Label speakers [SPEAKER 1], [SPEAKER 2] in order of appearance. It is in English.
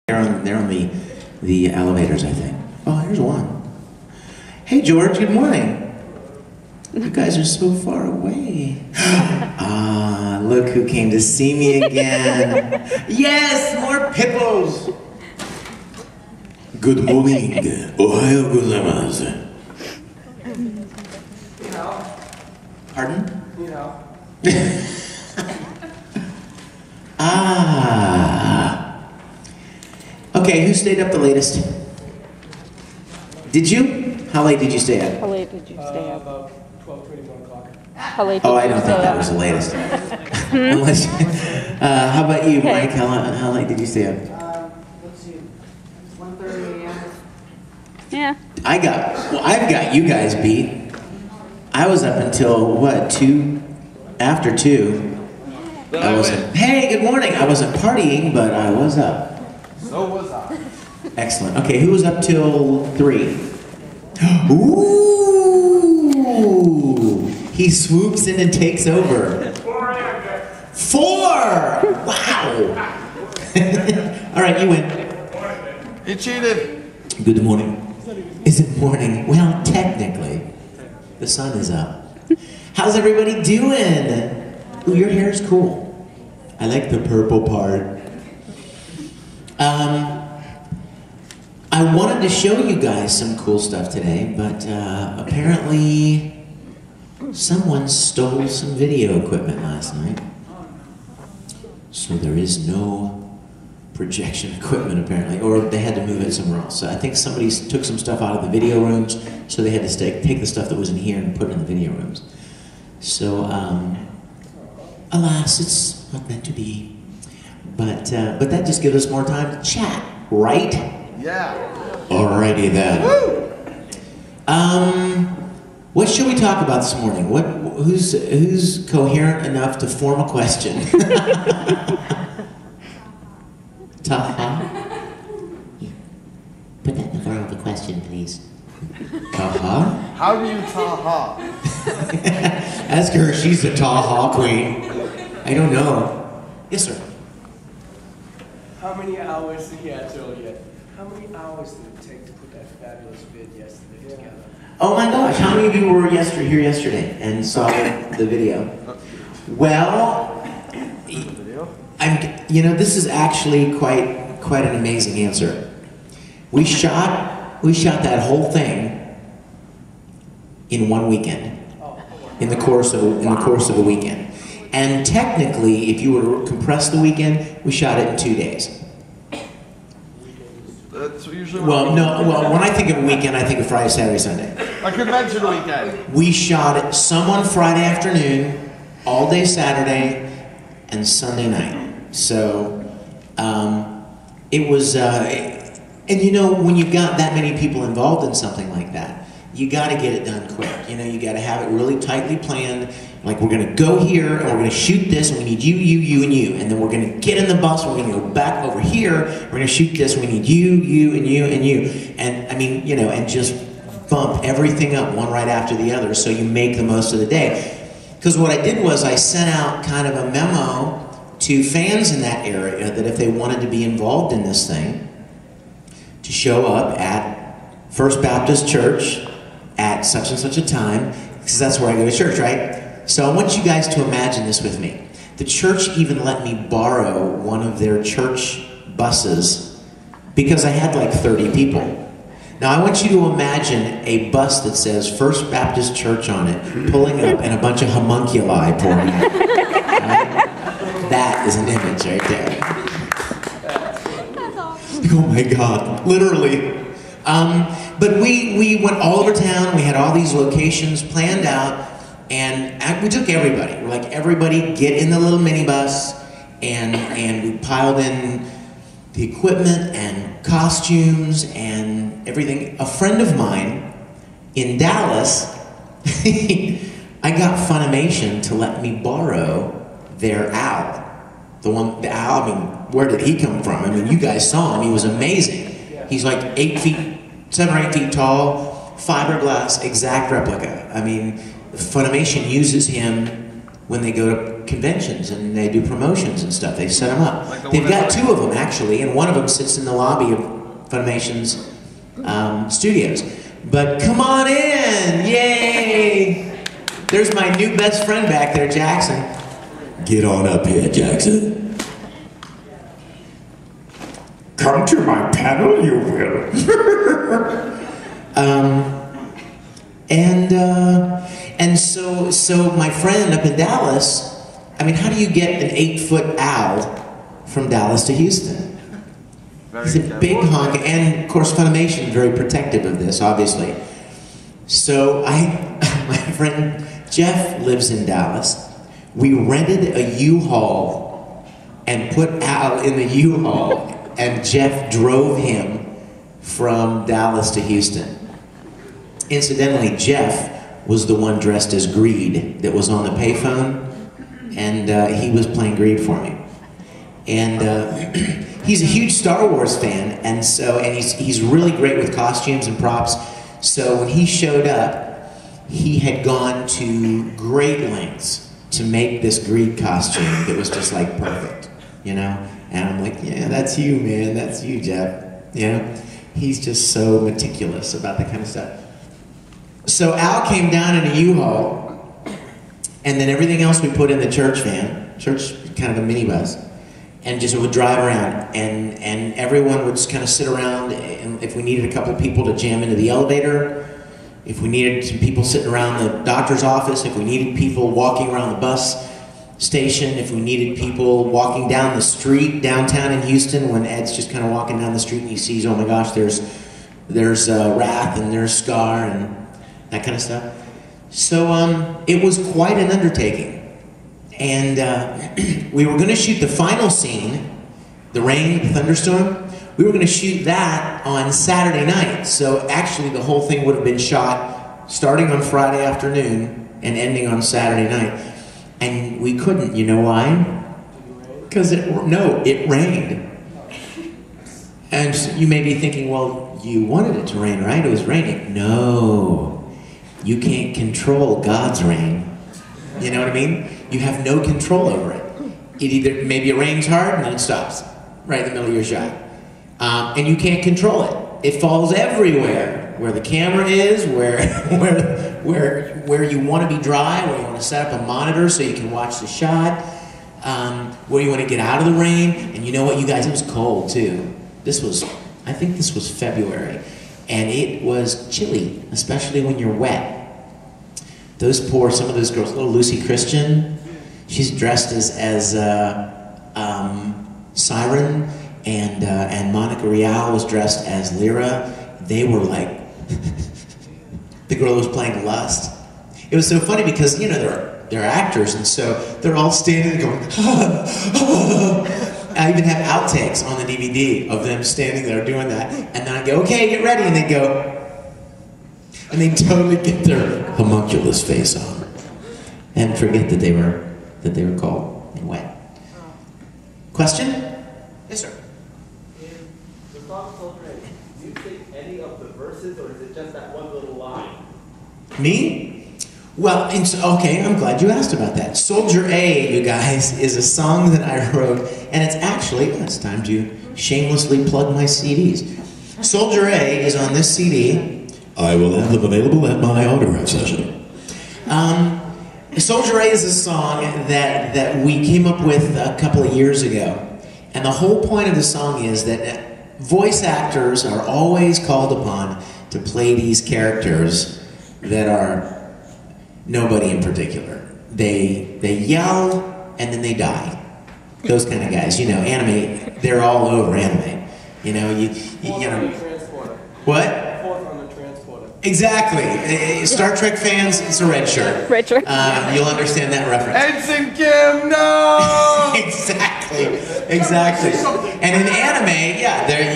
[SPEAKER 1] They're on the elevators, I think. Oh, here's one. Hey, George, good morning. You guys are so far away. Ah, look who came to see me again. Yes, more pipples. Good morning. Ohayo gozaimasu.
[SPEAKER 2] You know.
[SPEAKER 1] Pardon?
[SPEAKER 2] You know.
[SPEAKER 1] Ah. Okay, who stayed up the latest? Did you? How late did you stay up?
[SPEAKER 3] How late did you stay up?
[SPEAKER 2] About 12:31 o'clock.
[SPEAKER 3] How late did
[SPEAKER 1] Oh, I
[SPEAKER 3] you
[SPEAKER 1] don't
[SPEAKER 3] stay
[SPEAKER 1] think that
[SPEAKER 3] up?
[SPEAKER 1] was the latest. Unless, how about you,
[SPEAKER 3] Okay.
[SPEAKER 1] Mike? How late did you stay up?
[SPEAKER 2] Let's see. 1:30 a.m.
[SPEAKER 3] Yeah.
[SPEAKER 1] I've got you guys beat. I was up until, what, 2? After 2. I wasn't, hey, good morning. I wasn't partying, but I was up.
[SPEAKER 2] So was I.
[SPEAKER 1] Excellent. Okay, who was up till 3? Ooh! He swoops in and takes over. 4! Wow! All right, you win.
[SPEAKER 2] He cheated.
[SPEAKER 1] Good morning. Is it morning? Well, technically, the sun is up. How's everybody doing? Ooh, your hair is cool. I like the purple part. I wanted to show you guys some cool stuff today, but apparently someone stole some video equipment last night. So there is no projection equipment apparently, or they had to move it somewhere else. So I think somebody took some stuff out of the video rooms, so they had to take the stuff that was in here and put it in the video rooms. So, alas, it's not meant to be. But that just gives us more time to chat, right?
[SPEAKER 2] Yeah.
[SPEAKER 1] Alrighty then. What should we talk about this morning? Who's coherent enough to form a question? Ta-ha? Put that in the form of a question, please. Ta-ha?
[SPEAKER 2] How do you ta-ha?
[SPEAKER 1] Ask her, she's the ta-ha queen. I don't know. Yes, sir.
[SPEAKER 2] How many hours did he tell you? How many hours did it take to put that fabulous vid yesterday together?
[SPEAKER 1] Oh my gosh, how many of you were here yesterday and saw the video? Well, this is actually quite an amazing answer. We shot that whole thing in one weekend, in the course of a weekend. And technically, if you were to compress the weekend, we shot it in 2 days.
[SPEAKER 2] That's usually
[SPEAKER 1] Well, when I think of a weekend, I think of Friday, Saturday, Sunday.
[SPEAKER 2] a convention weekend.
[SPEAKER 1] We shot it some on Friday afternoon, all day Saturday, and Sunday night. So, it was, and you know, when you've got that many people involved in something like that, you got to get it done quick. You know, you got to have it really tightly planned. Like, we're going to go here, and we're going to shoot this, and we need you, and you. And then we're going to get in the bus, and we're going to go back over here, we're going to shoot this, and we need you, and you. And, I mean, you know, and just bump everything up one right after the other so you make the most of the day. Because what I did was I sent out kind of a memo to fans in that area that if they wanted to be involved in this thing, to show up at First Baptist Church at such and such a time, because that's where I go to church, right? So I want you guys to imagine this with me. The church even let me borrow one of their church buses because I had like 30 people. Now I want you to imagine a bus that says First Baptist Church on it, pulling up, and a bunch of homunculi pouring out. Right? That is an image right there. Oh my God, literally. But we went all over town. We had all these locations planned out, and we took everybody. We're like, everybody get in the little minibus, and we piled in the equipment and costumes and everything. A friend of mine in Dallas, I got Funimation to let me borrow their owl. The owl, I mean, where did he come from? I mean, you guys saw him, he was amazing. He's like 7 or 8 feet tall, fiberglass, exact replica. I mean, Funimation uses him when they go to conventions and they do promotions and stuff. They set them up.
[SPEAKER 4] Like
[SPEAKER 1] They've got 2 of them actually, and one of them sits in the lobby of Funimation's studios. But come on in, yay! There's my new best friend back there, Jackson. Get on up here, Jackson. Come to my panel, you will. And so my friend up in Dallas, I mean, how do you get an 8-foot owl from Dallas to Houston? He's a big honk, and of course Funimation very protective of this, obviously. So my friend Jeff lives in Dallas. We rented a U-Haul and put Al in the U-Haul, and Jeff drove him from Dallas to Houston. Incidentally, Jeff was the one dressed as Greed that was on the payphone, and he was playing Greed for me. And he's a huge Star Wars fan, and he's really great with costumes and props. So when he showed up, he had gone to great lengths to make this Greed costume that was just like perfect, you know? And I'm like, yeah, that's you, man, that's you, Jeff, you know? He's just so meticulous about that kind of stuff. So Al came down in a U-Haul, and then everything else we put in the church van, church kind of a minibus, and just would drive around, and everyone would just kind of sit around, and if we needed a couple people to jam into the elevator, if we needed some people sitting around the doctor's office, if we needed people walking around the bus station, if we needed people walking down the street downtown in Houston, when Ed's just kind of walking down the street and he sees, oh my gosh, there's Wrath and there's Scar and that kind of stuff. So it was quite an undertaking. And we were going to shoot the final scene, the rain, the thunderstorm. We were going to shoot that on Saturday night. So actually the whole thing would have been shot starting on Friday afternoon and ending on Saturday night. And we couldn't, you know why? Because it rained. And you may be thinking, well, you wanted it to rain, right? It was raining. No, you can't control God's rain. You know what I mean? You have no control over it. Maybe it rains hard and then it stops right in the middle of your shot. And you can't control it. It falls everywhere. Where the camera is, where you want to be dry, where you want to set up a monitor so you can watch the shot, where you want to get out of the rain. And you know what, you guys, it was cold too. I think this was February, and it was chilly, especially when you're wet. Some of those girls, little Lucy Christian, she's dressed as Siren, and Monica Rial was dressed as Lyra. They were like, the girl was playing Lust. It was so funny because, you know, they're actors, and so they're all standing and going, I even have outtakes on the DVD of them standing there doing that, and then I go, okay, get ready, and they go, and they totally get their homunculus face on, and forget that they were cold and wet. Question? Yes, sir.
[SPEAKER 5] In the song Soldier A, do you sing any of the verses, or is it just that one little line?
[SPEAKER 1] Me? Well, okay, I'm glad you asked about that. Soldier A, you guys, is a song that I wrote, and it's time to shamelessly plug my CDs. Soldier A is on this CD. I will have them available at my autograph session. Soldier A is a song that we came up with a couple of years ago. And the whole point of the song is that voice actors are always called upon to play these characters that are nobody in particular. They yell and then they die. Those kind of guys, you know, anime, they're all over anime. You know, you know. What? Exactly. Star Trek fans, it's a red shirt.
[SPEAKER 3] Red shirt.
[SPEAKER 1] You'll understand that reference.
[SPEAKER 4] Ensign Kim, no!
[SPEAKER 1] Exactly. And in anime, yeah, you'll